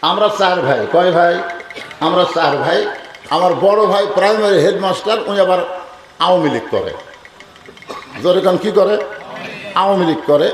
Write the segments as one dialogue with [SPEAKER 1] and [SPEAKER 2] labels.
[SPEAKER 1] আমরা চার ভাই। কয় ভাই? আমরা চার ভাই। আমার বড় ভাই প্রাইমারি হেডমাস্টার, উনি আবার আওয়ামী লীগ করে। যেরকম কি করে? আওয়ামী লীগ করে।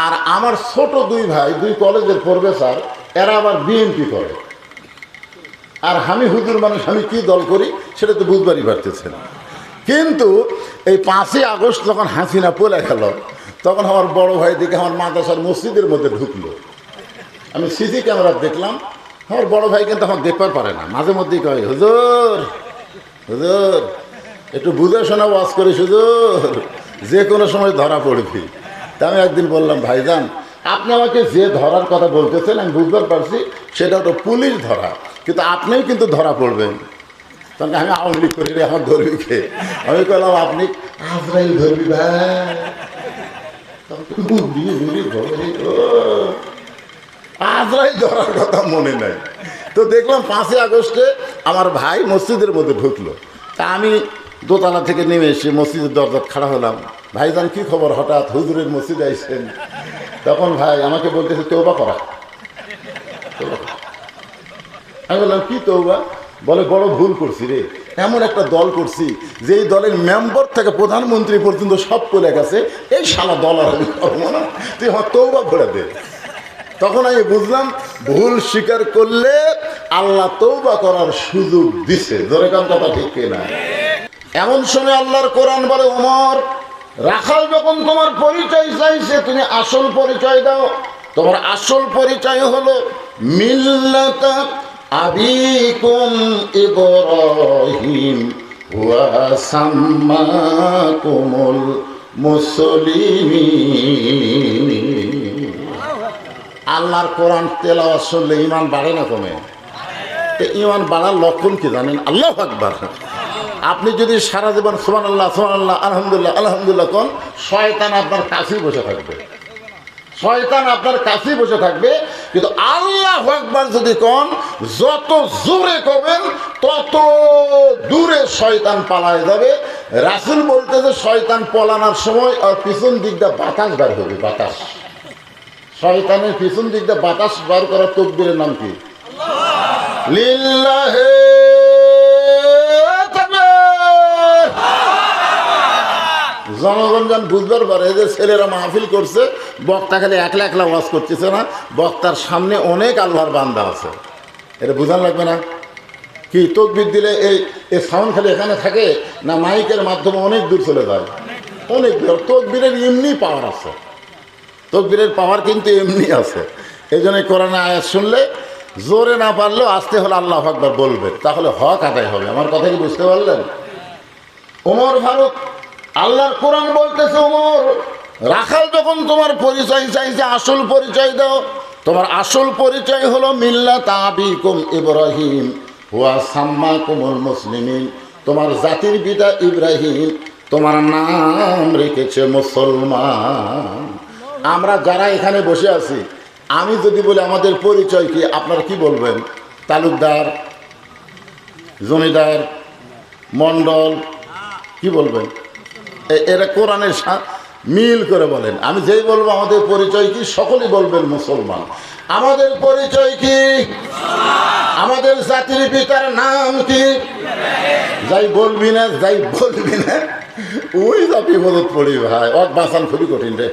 [SPEAKER 1] আর আমার ছোট দুই ভাই, দুই কলেজের প্রফেসর, এরা আবার বিএনপি করে। আর আমি হুজুর মানুষ, আমি কি দল করি সেটা তো বুঝবারই পারতেছেন। কিন্তু এই 5ই আগস্ট যখন হাসিনা পলে গেল, তখন আমার বড় ভাই দিকে আমার মাদ্রাসার মসজিদের মধ্যে ঢুকলো। আমি সিসি ক্যামেরা দেখলাম। আমার বড় ভাই কিন্তু আমার দেখতে পারে না, মাঝে মধ্যেই কয়, হুজুর হুজুর একটু বুঝে শোনা ওয়াজ করিস হুজুর, যে কোনো সময় ধরা পড়বি। তা আমি একদিন বললাম, ভাইজান আপনি আমাকে যে ধরার কথা বলতেছেন আমি বুঝতে পারছি, সেটা তো পুলিশ ধরা, কিন্তু আপনিও কিন্তু ধরা পড়বেন। তখন আমি আওয়ামী লীগ করি, আমার ধরবি কে? আমি বললাম, আপনি আজরাইল ধরবি ভাই। আজরাইল ধরার কথা মনে নাই। তো দেখলাম 5ই আগস্টে আমার ভাই মসজিদের মধ্যে ঢুকলো। তা আমি দোতলা থেকে নেমে এসে মসজিদের দরজা খাড়া হলাম। ভাইজান কি খবর, হঠাৎ হুজুরের মসজিদে আইছেন? তখন ভাই আমাকে বলতেছে, তওবা করা। আমি বললাম, কি তওবা? বলে, বড় ভুল করছি রে, এমন একটা দল করছি যেই দলের মেম্বার থেকে প্রধানমন্ত্রী পর্যন্ত সব চলে গেছে, এই শালা দল আর আমি করবো না, তুই আমার তওবা করে দে। তখন আমি বুঝলাম, ভুল স্বীকার করলে আল্লাহ তওবা করার সুযোগ দিছে। ধরে কাম কথা ঠিক কিনা? এমন সময় আল্লাহর কোরআন বলে, ওমর রাখাল যখন তোমার পরিচয় চাইছে, তুমি আসল পরিচয় দাও। তোমার আসল পরিচয় হলো মিল্লাতা আবিকুম ইব্রাহিম ওয়া সাম্মাকুমুল মুসলিমিন। আল্লাহর কোরআন তেলাওয়াত শুনলে ঈমান বাড়ে না কমে? ঈমান বাড়ার লক্ষণ কি জানেন? আল্লাহু আকবার। আপনি যদি সারা জীবন সুবহানাল্লাহ সুবহানাল্লাহ আলহামদুলিল্লাহ আলহামদুলিল্লাহ কোন, শয়তান আপনার কাছেই বসে থাকবে, শয়তান আপনার কাছেই বসে থাকবে। কিন্তু আল্লাহু আকবার যদি কোন, যত জোরে করবেন তত দূরে শয়তান পালায় যাবে। রাসূল বলতেছে, শয়তান পলানোর সময় আর পিছন দিকটা বাতাস বার হবে, বাতাস। শয়তানের পিছন দিকটা বাতাস বার করার তাকবীরের নাম কি? লিল্লাহি জনগণ যান বুঝবার পারে যে ছেলেরা মাহফিল করছে, বক্তা খালি একলা একলা ওয়াজ করতেছে না, বক্তার সামনে অনেক আল্লাহর বান্দা আছে। এটা বুঝান লাগবে না? কি তাকবীর দিলে এই সাউন্ড খালি এখানে থাকে না, মাইকের মাধ্যমে অনেক দূর চলে যায়, অনেক দূর। তাকবীরের এমনি পাওয়ার আছে, তাকবীরের পাওয়ার কিন্তু এমনি আছে। এই জন্য কোরআনে আয়াত শুনলে জোরে না পারলেও আস্তে হলে আল্লাহু আকবার বলবে, তাহলে হক আদায় হবে। আমার কথা কি বুঝতে পারলেন? ওমর ফারুক, আল্লাহর কোরআন বলতেছে, ওমর রাখাল যখন তোমার পরিচয় চাইছে, আসল পরিচয় দাও। তোমার আসল পরিচয় হলো মিল্লাত আবিকুম ইব্রাহিম ওয়া সাম্মাকুমুল মুসলিমিন। তোমার জাতির পিতা ইব্রাহিম তোমার নাম রেখেছে মুসলমান। আমরা যারা এখানে বসে আছি, আমি যদি বলি আমাদের পরিচয় কি, আপনারা কি বলবেন? তালুকদার, জমিদার, মণ্ডল, কি বলবেন? এরা কোরআনের মিল করে বলেন। আমি যেই বলবো আমাদের পরিচয় কি, সকলেই বলবেন মুসলমান। আমাদের পরিচয় কি? আমাদের জাতির পিতার নাম কি? যাই বলবি না, যাই বলবি না, ওই যা বিপদত পড়ি ভাই, অক বাঁচান খুবই কঠিন রে।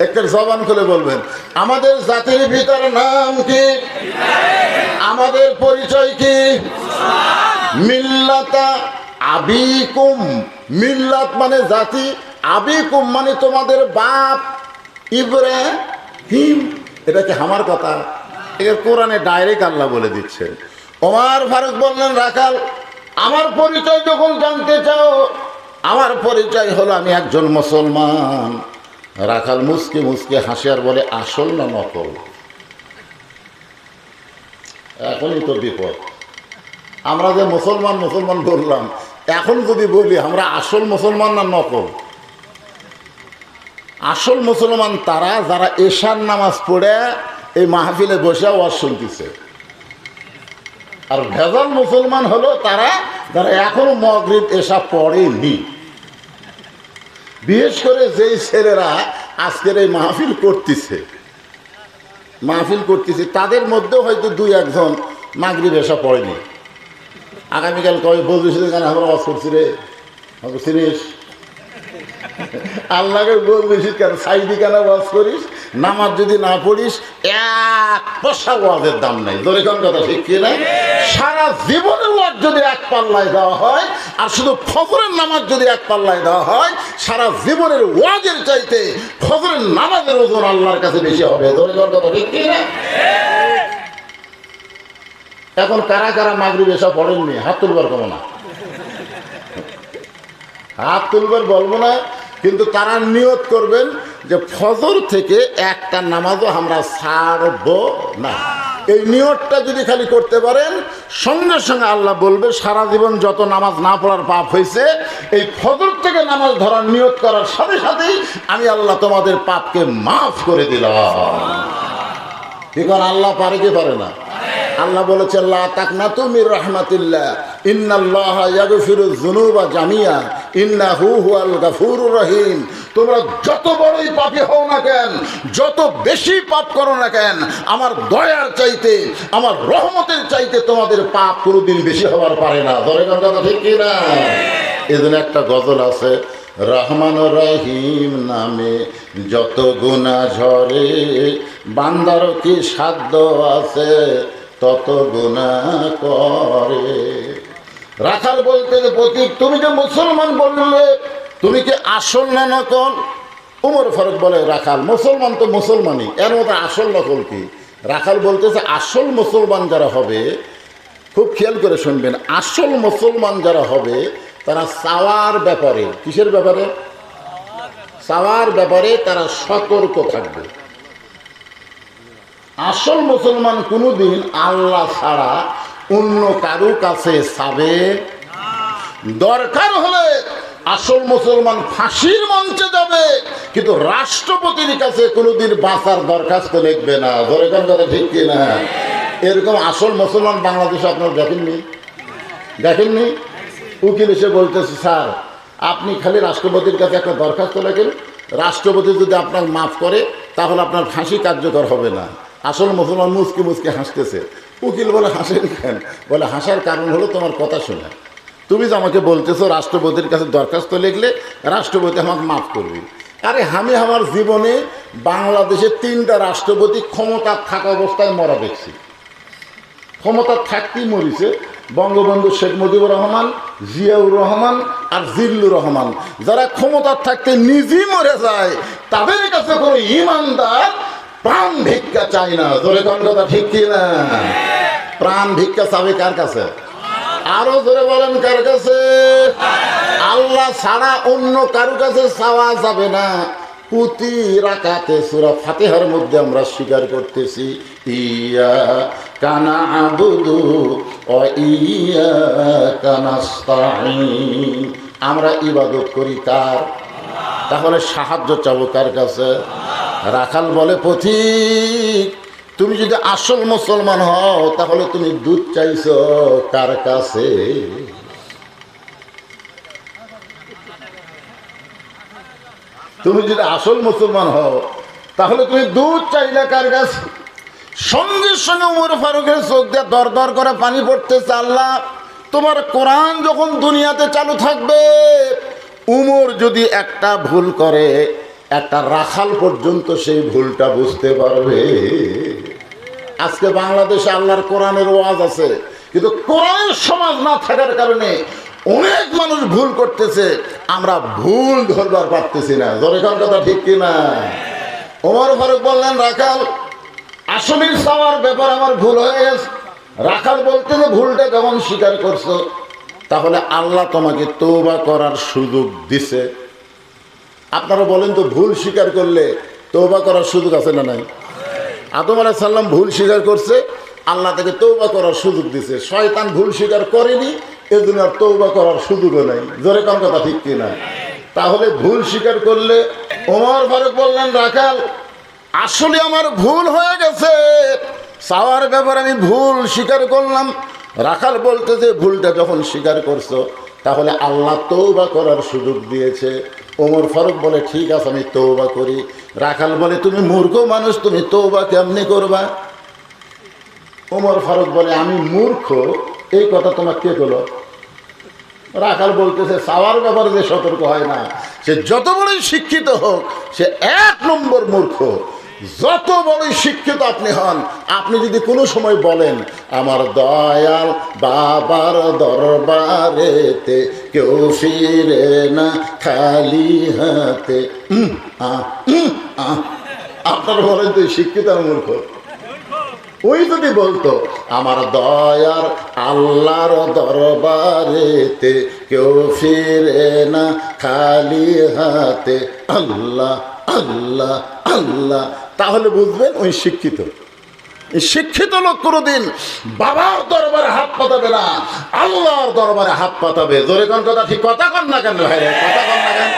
[SPEAKER 1] একটা জবান খুলে বলবেন, আমাদের জাতির পিতার নাম কি? আমাদের পরিচয় কি? মিল্লাতা আবিকুম। মিল্লাত মানে জাতি, আবিকুম মানে তোমাদের বাপ ইব্রাহিম। এটা কি আমার কথা? এর কোরআনে ডাইরেক্ট আল্লাহ বলে দিচ্ছেন। ওমর ফারুক বললেন, রাখাল আমার পরিচয় যখন জানতে চাও, আমার পরিচয় হলো আমি একজন মুসলমান। রাখাল মুসকে মুসকে হাসি আর বলে, আসল না নকল? এখনই তো বিপদ। আমরা যে মুসলমান মুসলমান বললাম, এখন যদি বলি আমরা আসল মুসলমান না নকল? আসল মুসলমান তারা যারা এশার নামাজ পড়ে এই মাহফিলে বসে ওয়াজ শুনতেছে। আর ভেজাল মুসলমান হলো তারা যারা এখনো মাগরিব এশা পড়েনি। বিশেষ করে যেই ছেলেরা আজকের এই মাহফিল করতেছে, মাহফিল করতেছি, তাদের মধ্যেও হয়তো দুই একজন মাগরিব এসা পড়েনি। আগামীকাল কবে বলবি কেন আমরা ওয়াজ করছি রে, চিনিস আল্লাহকে বলবি কেন সাইডি কেন ওয়াজ করিস, নামাজ যদি না পড়িস এক পয়সা ওয়াজের দাম নাই। ধরে কোন কথা ঠিক কি না? সারা জীবনের ওয়াজ যদি এক পাল্লায় দেওয়া হয় আর শুধু ফজরের নামাজ যদি এক পাল্লায় দেওয়া হয়, সারা জীবনের ওয়াজের চাইতে ফজরের নামাজের ওজন আল্লাহর কাছে বেশি হবে। ধরে কোন কথা ঠিক কি না? এখন কারা কারা মাগরিব এসব পড়েননি হাত তুলবার কমো না, হাত তুলবার বলবো না, কিন্তু তারা নিয়ত করবেন যে ফজর থেকে একটা নামাজও আমরা ছাড়ব না। এই নিয়তটা যদি খালি করতে পারেন, সঙ্গে সঙ্গে আল্লাহ বলবে সারা জীবন যত নামাজ না পড়ার পাপ হয়েছে, এই ফজর থেকে নামাজ ধরার নিয়ত করার সাথে সাথেই আমি আল্লাহ তোমাদের পাপকে মাফ করে দিলাম। এখন আল্লাহ পারে কি পারে না? আল্লাহ বলেছে লা তাকনাতু মির রাহমাতিল্লাহ ইন্নাল্লাহা ইয়াগফিরুয যুনুবা জামিয়া ইন্নাহু হুয়াল গাফুরুর রহিম। তোমরা যত বড়ই পাপী হও না কেন, যত বেশি পাপ করো না কেন, আমার দয়ার চাইতে, আমার রহমতের চাইতে তোমাদের পাপ কোনোদিন বেশি হওয়ার পারে না। ধরে কথা ঠিক কি না? এজন্য একটা গজল আছে, রহমান রহিম নামে যত গুনাহ ঝরে, বান্দার কি সাধ্য আছে তত গুনাহ করে। রাখাল বলতে যে প্রতীক, তুমি যে মুসলমান বললে, তুমি কি আসল না নকল? উমর ফারুক বলে রাখাল মুসলমান তো মুসলমানই, এর মধ্যে আসল নকল কি? রাখাল বলতেছে আসল মুসলমান যারা হবে, খুব খেয়াল করে শুনবেন, আসল মুসলমান যারা হবে তারা চাওয়ার ব্যাপারে, কিসের ব্যাপারে? চাওয়ার ব্যাপারে তারা সতর্ক থাকবে। আসল মুসলমান কোনোদিন আল্লাহ ছাড়া অন্য কারো কাছে চাবে। দরকার হলে আসল মুসলমান ফাঁসির মঞ্চে যাবে, কিন্তু রাষ্ট্রপতির কাছে কোনোদিন বাঁচার দরখাস্ত লিখবে না। ধরে কোন কথা ঠিক কিনা? এরকম আসল মুসলমান বাংলাদেশে আপনারা দেখেননি? দেখেননি? উকিল এসে বলতেছে স্যার আপনি খালি রাষ্ট্রপতির কাছে একটা দরখাস্ত লেখেন, রাষ্ট্রপতি যদি আপনার মাফ করে তাহলে আপনার ফাঁসি কার্যকর হবে না। আসল মুসলমান মুচকি মুচকি হাসতেছে। উকিল বলে হাসেন কেন? বলে হাসার কারণ হলো তোমার কথা শোনা। তুমি যে আমাকে বলতেছো রাষ্ট্রপতির কাছে দরখাস্ত লিখলে রাষ্ট্রপতি আমাকে মাফ করবে। আরে আমি আমার জীবনে বাংলাদেশে 3টা রাষ্ট্রপতি ক্ষমতা থাকা অবস্থায় মরা দেখছি। ক্ষমতা থাকতেই মরিছে বঙ্গবন্ধু শেখ মুজিবুর রহমান, জিয়াউর রহমান আর জিল্লুর রহমান। যারা ক্ষমতা থাকতে নিজেই মরে যায়, তাদের কাছে কোনো ইমানদার প্রাণ ভিক্ষা চাই না। জোরে কোন কথা ঠিক কিনা? প্রাণ ভিক্ষা চাবে কার কাছে? আরো জোরে বলেন কার কাছে? আল্লাহ ছাড়া অন্য কারো কাছে চাওয়া যাবে না। প্রতি রাকাতে সূরা ফাতিহার মধ্যে আমরা স্বীকার করতেছি ইয়া কানা আবুদু ও ইয়া কানাস্তাইন। আমরা ইবাদত করি কার? তাহলে সাহায্য চাবো কার কাছে? রাখাল বলে পথিক তুমি যদি আসল মুসলমান হও তাহলে তুমি দুধ চাইছো কার কাছে? তুমি যদি আসল মুসলমান হও তাহলে তুমি দুধ চাইলে কার কাছে? সঙ্গে সঙ্গে উমর ফারুকের চোখ দিয়ে দর দর করে পানি পড়তেছে। আল্লাহ তোমার কোরআন যখন দুনিয়াতে চালু থাকবে, উমর যদি একটা ভুল করে একটা রাখাল পর্যন্ত সেই ভুলটা বুঝতে পারবে। আজকে বাংলাদেশে আল্লাহর কোরআনের ওয়াজ আছে, কিন্তু কোরআনের সমাজ না থাকার কারণে অনেক মানুষ ভুল করতেছে, আমরা ভুল ধরবার পারতেছি না। জোরে কোন কথা ঠিক কিনা? ওমর ফারুক বললেন রাখাল আসলে চাওয়ার ব্যাপার আমার ভুল হয়ে গেছে। রাখাল বলতে যে ভুলটা যখন স্বীকার করছো তাহলে আল্লাহ তোমাকে তওবা করার সুযোগ দিছে। আপনারা বলেন তো ভুল স্বীকার করলে তওবা করার সুযোগ আছে না নাই? আদম আলাইহিস সালাম ভুল স্বীকার করছে, আল্লাহ তাকে তওবা করার সুযোগ দিছে। শয়তান ভুল স্বীকার করেনি, এজন্য আর তওবা করার সুযোগও নাই। জোরে কোন কথা ঠিক কিনা? তাহলে ভুল স্বীকার করলে ওমর ফারুক বললেন রাখাল আসলে আমার ভুল হয়ে গেছে, চাওয়ার ব্যাপারে আমি ভুল স্বীকার করলাম। রাখাল বলতেছে ভুলটা যখন স্বীকার করছো তাহলে আল্লাহ তওবা করার সুযোগ দিয়েছে, ওমর ফারুক বলে ঠিক আছে আমি তওবা করি। রাখাল বলে তুমি মূর্খ মানুষ, তুমি তওবা কেমনি করবা? ওমর ফারুক বলে আমি মূর্খ এই কথা তোমার কে বলো? রাখাল বলতেছে চাওয়ার ব্যাপারে যে সতর্ক হয় না সে যত বড়ই শিক্ষিত হোক সে 1 নম্বর মূর্খ। যত বড়ই শিক্ষিত আপনি হন, আপনি যদি কোনো সময় বলেন আমার দয়াল বাবার দরবারেতে কেউ ফিরে না খালি হাতে, আপনার বলেন তুই শিক্ষিত আর মূর্খ? ওই যদি বলতো আমার দয়ার আল্লাহর দরবারেতে কেউ ফিরে না খালি হাতে, আল্লাহ আল্লাহ আল্লাহ, তাহলে বুঝবেন ওই শিক্ষিত। শিক্ষিত লোক কোনোদিন বাবার দরবারে হাত পাতাবে না, আল্লাহর দরবারে হাত পাতাবে। জোরে কোন কথা, ঠিক কথা কন না কেন ভাই, কথা কন না কেন?